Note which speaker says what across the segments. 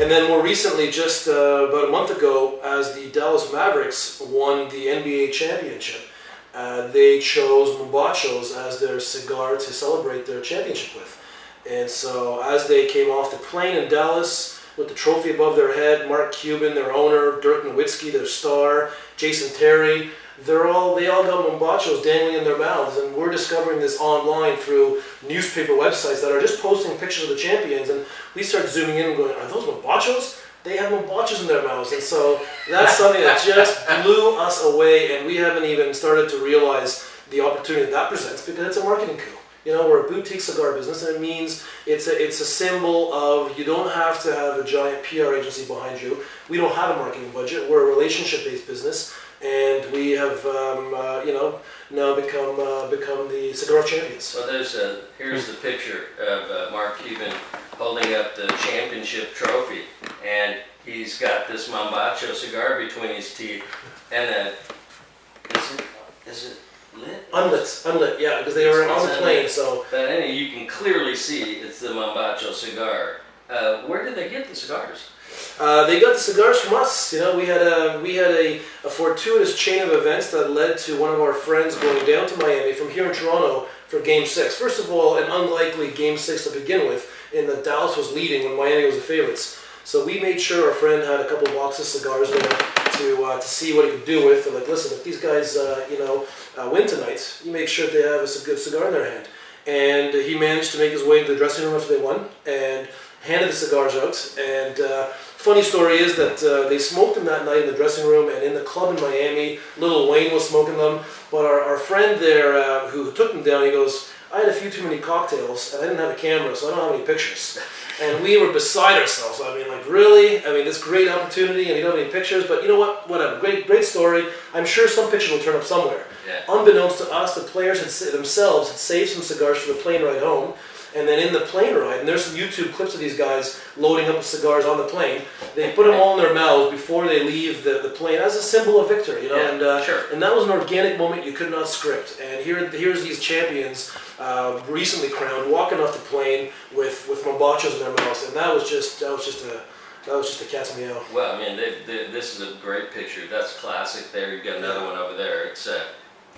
Speaker 1: And then more recently, just about a month ago, as the Dallas Mavericks won the NBA championship, they chose Mombachos as their cigar to celebrate their championship with. And so as they came off the plane in Dallas with the trophy above their head, Mark Cuban, their owner, Dirk Nowitzki, their star, Jason Terry, they all got Mombachos dangling in their mouths, and we're discovering this online through newspaper websites that are just posting pictures of the champions, and we start zooming in and going, are those Mombachos? They have Mombachos in their mouths. And so that's something that just blew us away, and we haven't even started to realize the opportunity that presents, because it's a marketing coup. You know, we're a boutique cigar business, and it means it's a symbol of, you don't have to have a giant PR agency behind you. We don't have a marketing budget. We're a relationship-based business. And we have, now become the cigar champions.
Speaker 2: Well, here's the picture of Mark Cuban holding up the championship trophy, and he's got this Mombacho cigar between his teeth, and then is it lit?
Speaker 1: Unlit, yeah, because they were on the plane. So,
Speaker 2: but anyway, you can clearly see it's the Mombacho cigar. Where did they get the cigars?
Speaker 1: They got the cigars from us. You know, we had a fortuitous chain of events that led to one of our friends going down to Miami from here in Toronto for Game 6. First of all, an unlikely Game 6 to begin with, in that Dallas was leading when Miami was the favorites. So we made sure our friend had a couple boxes of cigars there to see what he could do with. They're like, listen, if these guys win tonight, you make sure they have a good cigar in their hand. And he managed to make his way to the dressing room after they won and handed the cigars out. And funny story is that they smoked them that night in the dressing room, and in the club in Miami, Lil Wayne was smoking them. But our friend there who took them down, he goes, I had a few too many cocktails, and I didn't have a camera, so I don't have any pictures. And we were beside ourselves. I mean, like, really? I mean, this great opportunity, and you don't have any pictures, but you know what? Whatever. Great story. I'm sure some pictures will turn up somewhere.
Speaker 2: Yeah.
Speaker 1: Unbeknownst to us, the players themselves had saved some cigars for the plane ride home. And then in the plane ride, and there's some YouTube clips of these guys loading up the cigars on the plane, they put them all in their mouths before they leave the plane as a symbol of victory, you know.
Speaker 2: Yeah, sure.
Speaker 1: And that was an organic moment you could not script. And here's these champions, recently crowned, walking off the plane with Mombachos in their mouths, and that was just a cat's meow.
Speaker 2: Well, I mean, this is a great picture. That's classic. There, you've got another one over there. It's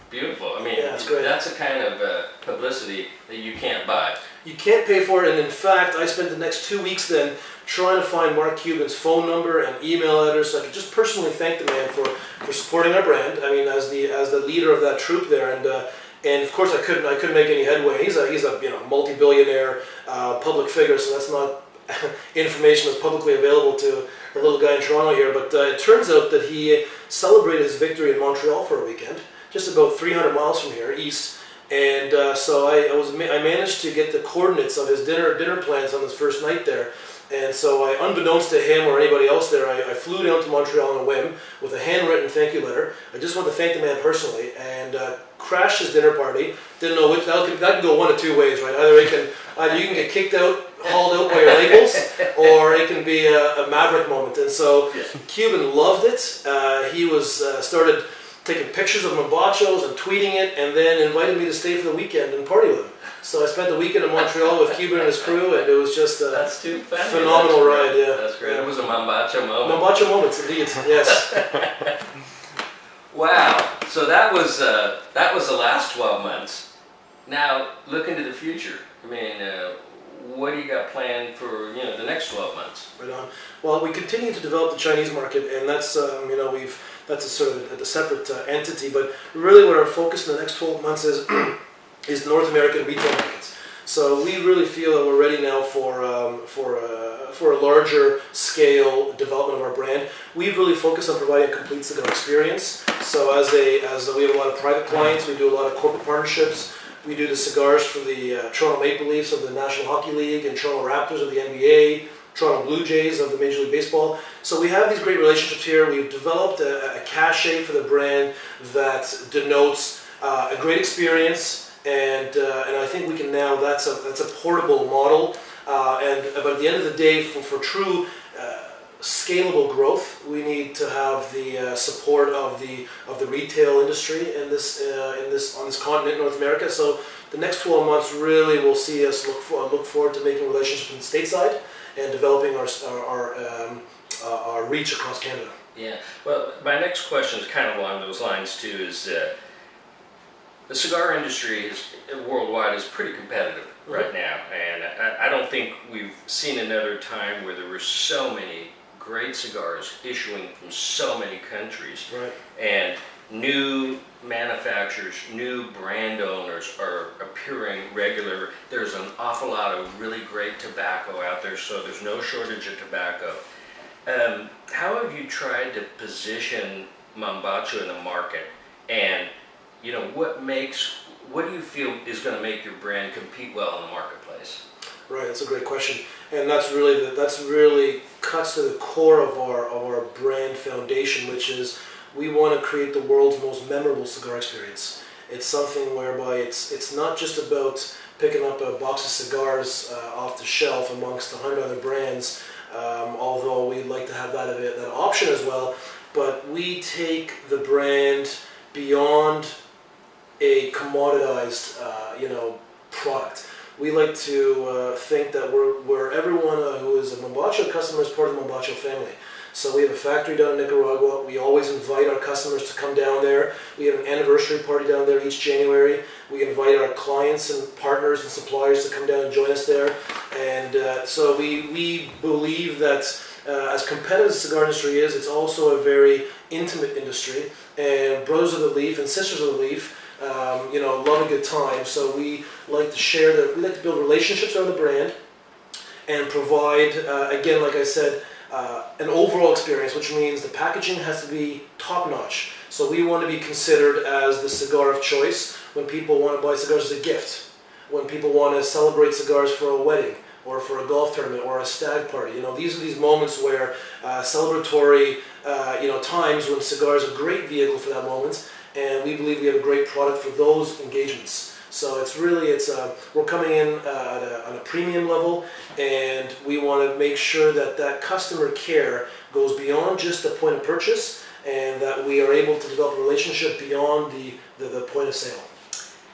Speaker 2: beautiful. I mean,
Speaker 1: yeah, it's great.
Speaker 2: That's a kind of publicity that you can't buy.
Speaker 1: You can't pay for it, and in fact, I spent the next 2 weeks then trying to find Mark Cuban's phone number and email address so I could just personally thank the man for supporting our brand. I mean, as the leader of that troop there, and of course I couldn't make any headway. He's a multi-billionaire public figure, so that's not information that's publicly available to a little guy in Toronto here. But it turns out that he celebrated his victory in Montreal for a weekend, just about 300 miles from here, east. And so I managed to get the coordinates of his dinner plans on his first night there. And so unbeknownst to him or anybody else there, I flew down to Montreal on a whim with a handwritten thank you letter. I just wanted to thank the man personally, and crashed his dinner party. Didn't know which, that can go one of two ways, right? Either you can get kicked out, hauled out by your labels, or it can be a maverick moment. And so Cuban loved it. He started taking pictures of Mombachos and tweeting it, and then invited me to stay for the weekend and party with him. So I spent the weekend in Montreal with Cuban and his crew, and it was just a phenomenal ride. Yeah,
Speaker 2: that's great. It was a Mombacho moment.
Speaker 1: Mombacho moments, indeed. Yes.
Speaker 2: Wow. So that was the last 12 months. Now look into the future. I mean, what do you got planned for the next 12 months?
Speaker 1: Right on. Well, we continue to develop the Chinese market, and that's that's a sort of a separate entity. But really, what our focus in the next 12 months is North American retail markets. So we really feel that we're ready now for a larger scale development of our brand. We've really focused on providing a complete cigar experience. So as we have a lot of private clients, we do a lot of corporate partnerships. We do the cigars for the Toronto Maple Leafs of the National Hockey League and Toronto Raptors of the NBA, Toronto Blue Jays of the Major League Baseball. So we have these great relationships here. We've developed a cachet for the brand that denotes a great experience, and I think we can now. That's a portable model. But at the end of the day, for true scalable growth, we need to have the support of the retail industry on this continent, North America. So the next 12 months really will see us look forward to making relationships in the stateside, and developing our reach across Canada.
Speaker 2: Yeah. Well, my next question is kind of along those lines too. Is the cigar industry worldwide is pretty competitive right now, and I don't think we've seen another time where there were so many great cigars issuing from so many countries,
Speaker 1: Right.
Speaker 2: and new manufacturers, new brand owners are appearing regular. There's an awful lot of really great tobacco out there, so there's no shortage of tobacco. How have you tried to position Mombacho in the market, and what do you feel is going to make your brand compete well in the marketplace?
Speaker 1: Right, that's a great question, and that's really cuts to the core of our brand foundation, which is we want to create the world's most memorable cigar experience. It's something whereby it's not just about picking up a box of cigars off the shelf amongst 100 other brands, although we'd like to have that option as well. But we take the brand beyond a commoditized, product. We like to think that we're everyone who is a Mombacho customer is part of the Mombacho family. So we have a factory down in Nicaragua. We always invite our customers to come down there. We have an anniversary party down there each January. We invite our clients and partners and suppliers to come down and join us there. And so we believe that as competitive as the cigar industry is, it's also a very intimate industry. And brothers of the leaf and sisters of the leaf, love a good time. So we like to we like to build relationships around the brand and provide, again, like I said, an overall experience, which means the packaging has to be top-notch. So we want to be considered as the cigar of choice when people want to buy cigars as a gift, when people want to celebrate cigars for a wedding or for a golf tournament or a stag party. These are these moments where celebratory, times when cigars are a great vehicle for that moment, and we believe we have a great product for those engagements. So we're coming in on a premium level, and we want to make sure that customer care goes beyond just the point of purchase, and that we are able to develop a relationship beyond the point of sale.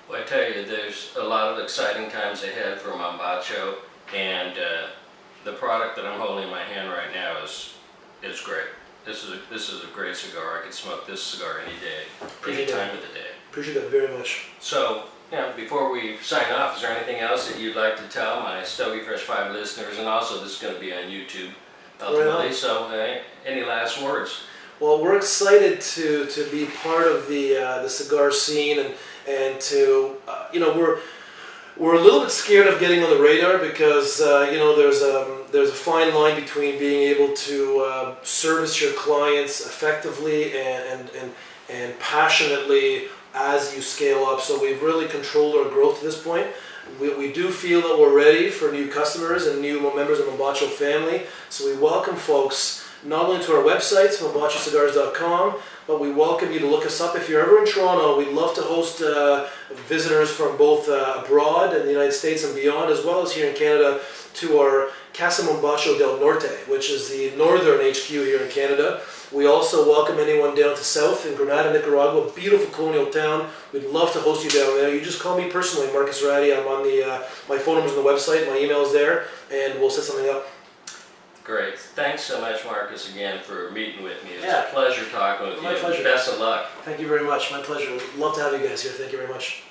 Speaker 2: Well, I tell you, there's a lot of exciting times ahead for Mombacho, and the product that I'm holding in my hand right now is great. This is a great cigar. I could smoke this cigar any day, any time of the day.
Speaker 1: Appreciate that very much.
Speaker 2: So, before we sign off, is there anything else that you'd like to tell my Stogie Fresh 5 listeners? And also, this is going to be on YouTube ultimately. Right. So, any last words?
Speaker 1: Well, we're excited to be part of the cigar scene, and to we're a little bit scared of getting on the radar because there's a fine line between being able to service your clients effectively and passionately as you scale up. So we've really controlled our growth to this point. We do feel that we're ready for new customers and new members of the Mombacho family. So we welcome folks not only to our website, mombachocigars.com, but we welcome you to look us up. If you're ever in Toronto, we'd love to host visitors from both abroad in the United States and beyond, as well as here in Canada, to our Casa Mombacho del Norte, which is the northern HQ here in Canada. We also welcome anyone down to south in Granada, Nicaragua, a beautiful colonial town. We'd love to host you down there. You just call me personally, Markus Raty. I'm on my phone number's on the website, my email is there, and we'll set something up.
Speaker 2: Great. Thanks so much, Markus, again, for meeting with me. It's a pleasure talking with you.
Speaker 1: My pleasure.
Speaker 2: Best of luck.
Speaker 1: Thank you very much. My pleasure. Love to have you guys here. Thank you very much.